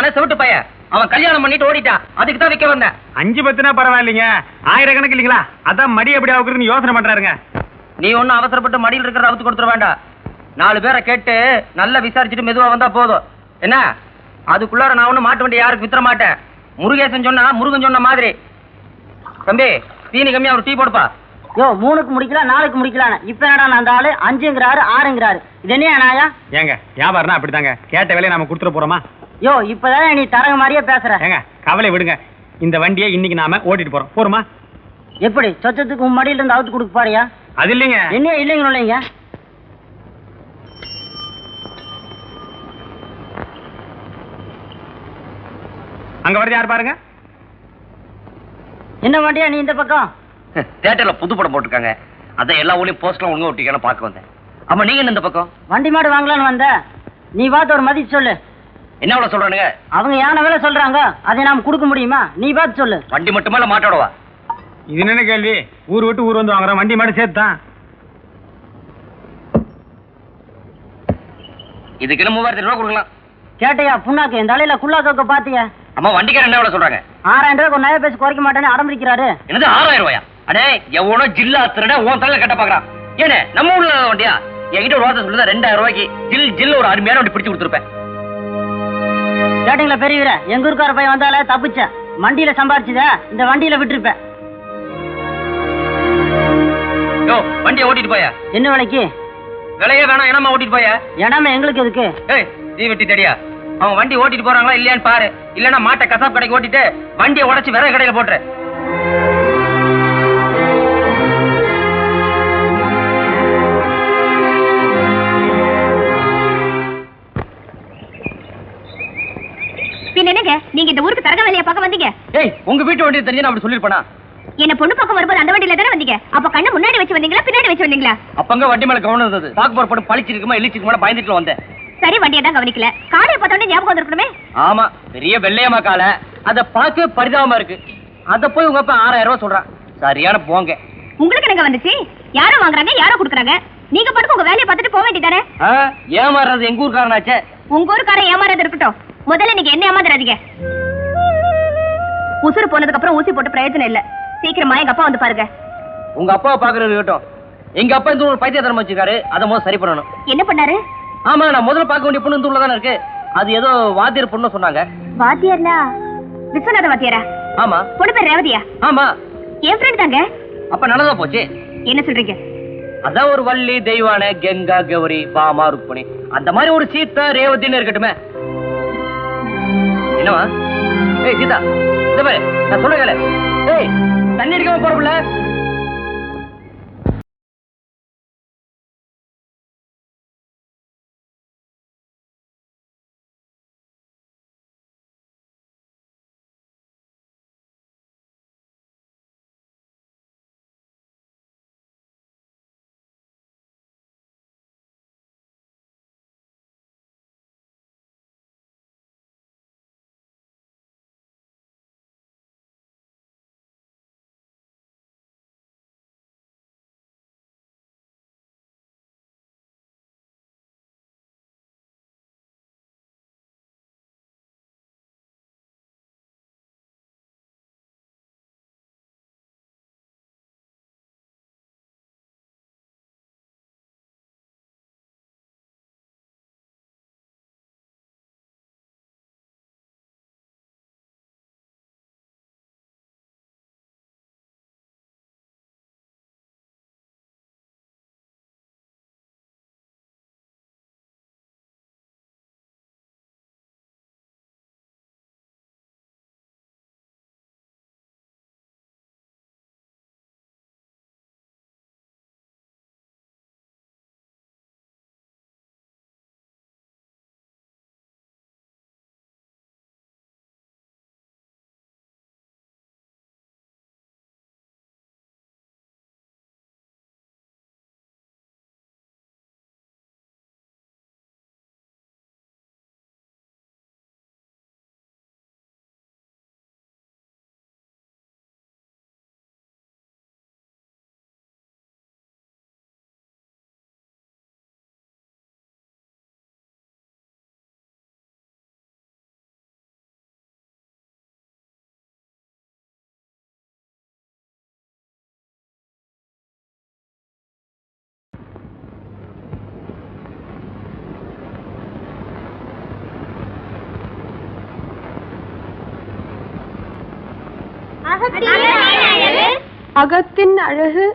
தானே செவிட்டு பையன். அவன் கல்யாணம் பண்ணிட்டு ஓடிட்டான். அதுக்கு தான் விக்க வந்தேன். 5-10 பரவாயில்லைங்க, 1000 கணக்கு இல்லீங்களா? அதான் மடி எப்படி ஆகுறதுன்னு யோசனை பண்றாருங்க. நீ ஒன்னும் அவசரப்பட்டு மடியில் இருக்கிற அவுத்து கொடுத்துட வேண்டாம். 4 பேரை கேட்டு நல்லா விசாரிச்சுட்டு மெதுவா வந்தா போதும். என்ன அதுக்குள்ளார நான் ஒன்னும் மாட்ட வேண்டிய யாருக்கு வித்துற மாட்டேன். முருகேசன் சொன்னா முருகன் சொன்ன மாதிரி. தம்பி தீனி கம்மியா ஒரு டீ போடுப்பா. யோ 3க்கு முடிக்கலாம் 4க்கு முடிக்கலாம். இப்ப என்னடா அந்த ஆளு 5ங்கிறாரு 6ங்கிறாரு. இது என்ன நாயா? ஏங்க வியாபாரம்னா அப்படித்தாங்க, கேட்ட வேலையை நாம கொடுத்துட போறோமா? யோ இப்பதான் நீ தரங்க மாதிரியே பேசுற. ஏங்க கவலை விடுங்க, இந்த வண்டியை இன்னைக்கு நாம ஓட்டிட்டு போறோம். போறோமா? எப்படி சொச்சத்துக்கு உன் மடியில இருந்து அவுத்து கொடுக்க பாரியா? அது இல்லைங்க. என்ன இல்லைங்க இல்லைங்க. அங்க வருது யார் பாருங்க. என்ன வண்டியா நீ இந்த பக்கம்? தியேட்டர்ல புது படம் போட்டுருக்காங்க. அதான் எல்லா ஊர்லயும் போஸ்ட்லாம் ஒழுங்கா ஒட்டிக்கலாம் பார்க்க வந்தேன். ஆமா நீங்க இந்த பக்கம் வண்டி மாடு வாங்கலான்னு வந்த. நீ பார்த்து ஒரு மதிப்பு சொல்லு. என்ன அவ்வளவு சொல்றானுங்க? அவங்க யானை வேலை சொல்றாங்க, அதை நாம கொடுக்க முடியுமா? நீ பார்த்து சொல்லு. வண்டி மட்டுமா இல்ல மாட்டோடவா? இது என்ன கேள்வி? ஊர் விட்டு ஊர் வந்து வாங்குறோம், வண்டி மாடு சேர்த்தான். இதுக்கு என்ன 3000 ரூபாய் கொடுக்கலாம். கேட்டையா புண்ணாக்கு இந்த தலையில குள்ளாக்க பாத்தியா? அம்மா வண்டிக்கார என்ன எவ்வளவு சொல்றாங்க? 6000 ரூபாய்க்கு ஒரு நய பேசி குறைக்க மாட்டேன்னு அடம்பிடிக்கிறாரு. என்னது 6000 ரூபாயா? அடே எவனோ ஜில்லா திருட உன் தலையில கட்ட பாக்குறான். ஏனே நம்ம ஊர்ல வண்டியா? என்கிட்ட ஒரு வார்த்தை சொல்லுதா 2000 ரூபாய்க்கு ஜில் ஒரு அருமையான வண்டி பிடிச்சு கொடுத்துருப்பேன். கேட்டீங்களா பெரியவர? எங்க ஊருக்கார பையன் வந்தால தப்பிச்ச. வண்டியில சம்பாரிச்சுத இந்த வண்டியில விட்டுருப்பேன். யோ வண்டியை ஓட்டிட்டு போயா. என்ன விலைக்கு? விலையே வேணாம், என்னமா ஓட்டிட்டு போயா? ஏனாம எங்களுக்கு எதுக்கு? ஏய் தீ வெட்டி தடியா. அவங்க வண்டி ஓட்டிட்டு போறாங்களா இல்லையான்னு பாரு. இல்லன்னா மாட்டை கசாப் கடைக்கு ஓட்டிட்டு வண்டியை உடைச்சு விறகு கடையில போட்டுரு. என்னங்க நீங்க இந்த ஊருக்கு தரக வேலைய பார்க்க வந்தீங்க? ஏய் உங்க வீட்டு வண்டி தெரிஞ்சு நான் அப்படி சொல்லிருப்பேனா? என்ன பொண்ணு பக்கம் வரும்போது அந்த வண்டியில தானே வந்தீங்க? அப்ப கண்ணு முன்னாடி வச்சு வந்தீங்களா பின்னாடி வச்சு வந்தீங்களா? அப்பங்க வண்டி மேல கவனம் இருந்தது. பாக்கு போற படம் பழிச்சிருக்குமா எலிச்சிருக்குமா பயந்துட்டு வந்தேன். சரி வண்டியை தான் கவனிக்கல. காலையை பார்த்தோன்னே ஞாபகம் வந்திருக்கணுமே. ஆமா பெரிய வெள்ளையம்மா காலை அத பார்க்க பரிதாபமா இருக்கு. அத போய் உங்க அப்பா 6000 ரூபாய் சொல்றான். சரியான போங்க. உங்களுக்கு என்னங்க வந்துச்சு? யாரோ வாங்குறாங்க யாரோ குடுக்குறாங்க. நீங்க பாட்டுக்கு உங்க வேலையை பார்த்துட்டு போக வேண்டியதானே? ஏமாறது எங்க ஊர்க்காரனாச்சே. உங்க ஊருக்காரன் ஏமாறது இருக்கட்டும், முதல்ல நீங்க என்ன ஏமாந்துறாதீங்க. உசுறு போனதுக்கு அப்புறம் ஊசி போட்டு பிரயோஜனம் இல்ல. சீக்கிரமா எங்க அப்பா வந்து பாருங்க. உங்க அப்பாவை பாக்குறது இருக்கட்டும். எங்க அப்பா இந்த ஒரு பைத்தியத்தனம் வச்சிருக்காரு. அதை முதல்ல சரி பண்ணணும். என்ன பண்ணாரு? ஆமா நான் முதல்ல பார்க்க வேண்டிய பொண்ணு இந்த ஊர்ல தானே இருக்கு. அது ஏதோ வாத்தியார் பொண்ணு சொன்னாங்க. வாத்தியார்னா விஸ்வநாத வாத்தியாரா? ஆமா. பொண்ணு பேர் ரேவதியா? ஆமா. என் ஃப்ரெண்ட் தாங்க. அப்ப நல்லதா போச்சு. என்ன சொல்றீங்க? அதான் ஒரு வள்ளி தெய்வான கங்கா கௌரி பாமா ருக்மணி அந்த மாதிரி ஒரு சீதா ரேவதின்னு இருக்கட்டுமே. என்னவா? ஏய் சீதா இந்த பாரு நான் சொல்ல கேளு. ஏய் தண்ணி அடிக்காம போறப்புல அகத்தின் அழகு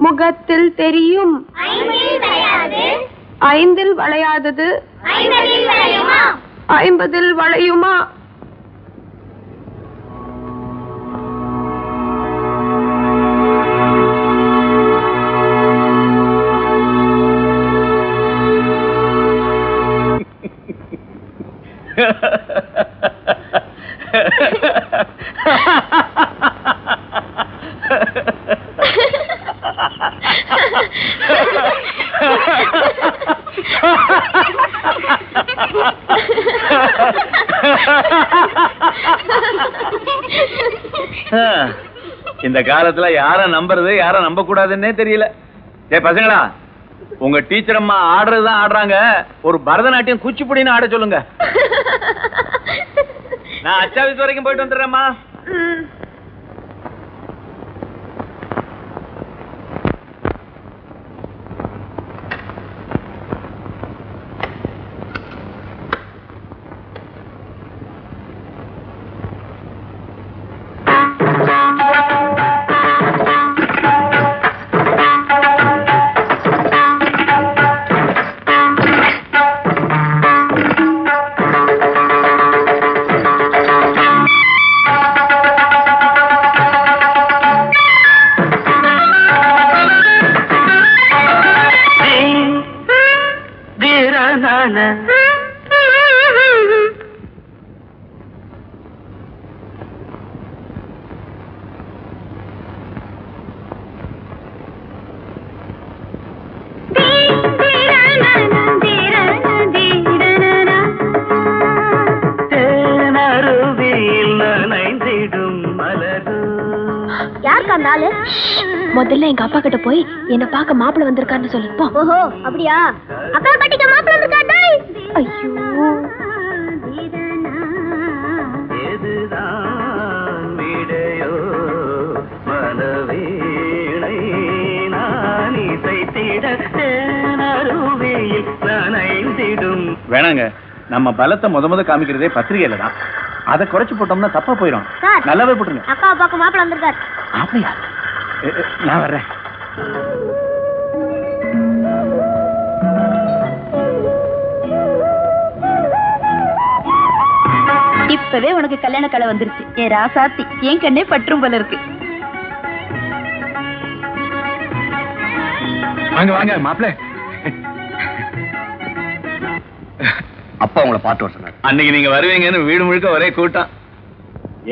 முகத்தில் தெரியும். ஐந்தில் வளையாதது 50 வளையுமா? இந்த காலத்துல யார நம்புறது யார நம்ப கூடாதுன்னே தெரியல. பசங்களா, உங்க டீச்சர் அம்மா ஆடுறதுதான் ஆடுறாங்க, ஒரு பரதநாட்டியம் குச்சிப்புடின்னு ஆட சொல்லுங்க. நான் அச்சாவிஸ் வரைக்கும் போயிட்டு வந்துடுறேம்மா. முதல்ல எங்க அப்பா கிட்ட போய் என்ன பாக்க மாப்பிள்ள வந்திருக்காருன்னு சொல்லு போ. ஓஹோ அப்படியா? அக்கா கட்டிக்க மாப்பிள்ள வந்திருக்காடா. ஐயோ, வேணாங்க, நம்ம பலத்தை முத காமிக்கிறதே பத்திரிகையில தான். அதை குறைச்சு போட்டோம்னா தப்பா போயிடும். நல்லாவே போட்டுருங்க. அக்கா பாக்க மாப்பிள்ள வந்திருக்காரு. அப்படியா? நான் வர்றேன். இப்பவே உனக்கு கல்யாண கலை வந்துருச்சு. ஏ ராசாத்தி, என் கண்ணே பற்றும் போல இருக்கு. வாங்க வாங்க மாப்பிள்ள. அப்பா உங்களை பார்த்து வர சொன்னார். அன்னைக்கு நீங்க வருவீங்கன்னு வீடு முழுக்க ஒரே கூட்டம்.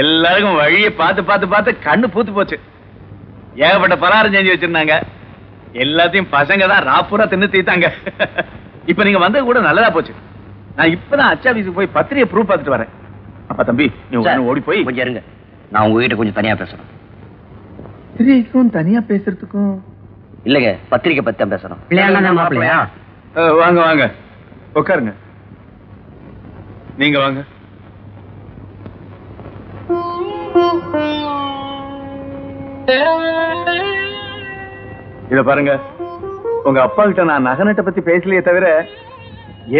எல்லாருக்கும் வழியை பார்த்து பார்த்து பார்த்து கண்ணு பூத்து போச்சு. ஏகப்பட்ட பலகாரம் செஞ்சு வச்சிருந்தாங்க. எல்லாத்தையும் பசங்க தான் ராப்பூரா தின்னு தீத்தாங்க. இப்ப நீங்க வந்தது கூட நல்லதா போச்சு. நான் இப்பதான் அச்சாபீஸுக்கு போய் பத்திரிகை ப்ரூவ் பார்த்துட்டு வரேன். அப்பா தம்பி, நீ ஓடி போய் கொஞ்சம் இருங்க, நான் உங்ககிட்ட கொஞ்சம் தனியா பேசணும். பத்திரிகைக்கும் தனியா பேசுறதுக்கும் இல்லங்க, பத்திரிகை பத்தி தான் பேசணும். வாங்க வாங்க உட்காருங்க. நீங்க வாங்க. இத பாருங்க, உங்க அப்பா கிட்ட நான் நகனட்டை பத்தி பேசலையே தவிர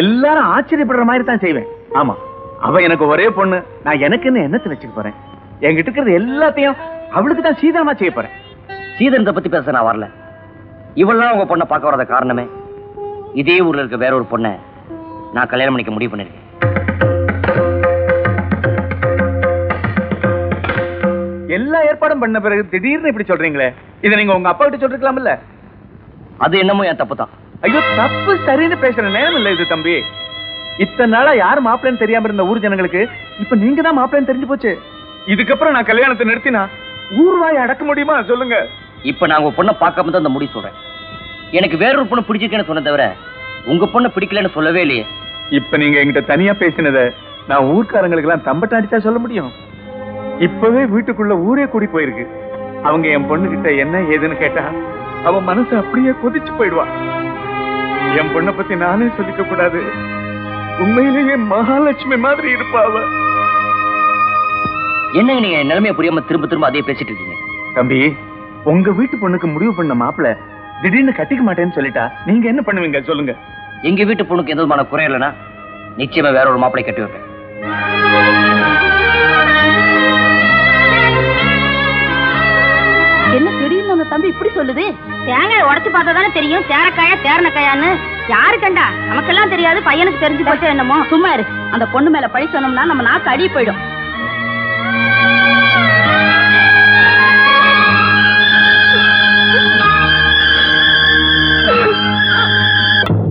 எல்லாரும் ஆச்சரியப்படுற மாதிரி தான் செய்வேன். ஆமா, அவ எனக்கு ஒரே பொண்ணு. நான் எனக்குன்னு என்னத்தை வச்சுக்க போறேன்? என்கிட்ட இருக்கிறது எல்லாத்தையும் அவளுக்கு தான் சீதனமா செய்ய போறேன். சீதனத்தை பத்தி பேச நான் வரல. இவெல்லாம் உங்க பொண்ணை பார்க்க வராத காரணமே இதே ஊர்ல இருக்க வேற ஒரு பொண்ணை நான் கல்யாணம் பண்ணிக்க முடிவு பண்ணிருக்கேன். எல்லா ஏற்பாடும் பண்ண பிறகு திடீர்னு இப்படி சொல்றீங்களே, இதை நீங்க உங்க அப்பா கிட்ட சொல்லிருக்கலாம்ல? அது என்னமோ என் தப்பு தான். ஐயோ, தப்பு சரின்னு பேசுற நேரம் இல்ல இது தம்பி. இத்தனை நாளா யாரு மாப்பிள்ளைன்னு தெரியாம இருந்த ஊர் ஜனங்களுக்கு இப்ப நீங்க தான் மாப்பிள்ளைன்னு தெரிஞ்சு போச்சு. இதுக்கப்புறம் நான் கல்யாணத்தை நிறுத்தினா ஊர்வாய் அடக்க முடியுமா சொல்லுங்க? இப்ப நான் உங்க பொண்ணை பார்க்காம தான் இந்த முடிவு சொல்றேன். எனக்கு வேறொரு பொண்ணு பிடிச்சிருக்கேன்னு சொன்ன தவிர உங்க பொண்ணை பிடிக்கலன்னு சொல்லவே இல்லையே. இப்ப நீங்க என்கிட்ட தனியா பேசினத நான் ஊர்க்காரங்களுக்கு எல்லாம் தம்பட்ட அடிச்சா சொல்ல முடியும்? இப்பவே வீட்டுக்குள்ள ஊரே கூடி போயிருக்கு. அவங்க என் பொண்ணு கிட்ட என்ன ஏதுன்னு கேட்டா அவன் மனசு அப்படியே கொதிச்சு போயிடுவா. என் பொண்ணை பத்தி நானே சொல்லிக்க கூடாது, உண்மையிலேயே மகாலட்சுமி மாதிரி இருப்பா அவ. என்னங்க நீங்க நிலைமையை புரியாம திரும்ப திரும்ப அதே பேசிட்டு இருக்கீங்க? தம்பி, உங்க வீட்டு பொண்ணுக்கு முடிவு பண்ண மாப்பிள்ள திடீர்னு கட்டிக்க மாட்டேன்னு சொல்லிட்டா நீங்க என்ன பண்ணுவீங்க சொல்லுங்க? எங்க வீட்டு பொண்ணுக்கு எந்த விதமான குறை இல்லைன்னா நிச்சயமா வேற ஒரு மாப்பிள்ளை கட்டி வைப்பேன். சொல்லுது? தேங்காய் உடைச்சு பார்த்தா தானே தெரியும் தேரக்காயா தேரணக்காயான்னு. யாரு கண்டா? நமக்கெல்லாம் தெரியாது, பையனுக்கு தெரிஞ்சு போச்சு என்னமோ. சும்மா இரு. அந்த பொண்ணு மேல பழி சொன்னோம்னா நம்ம நாக்கு அடி போயிடும்.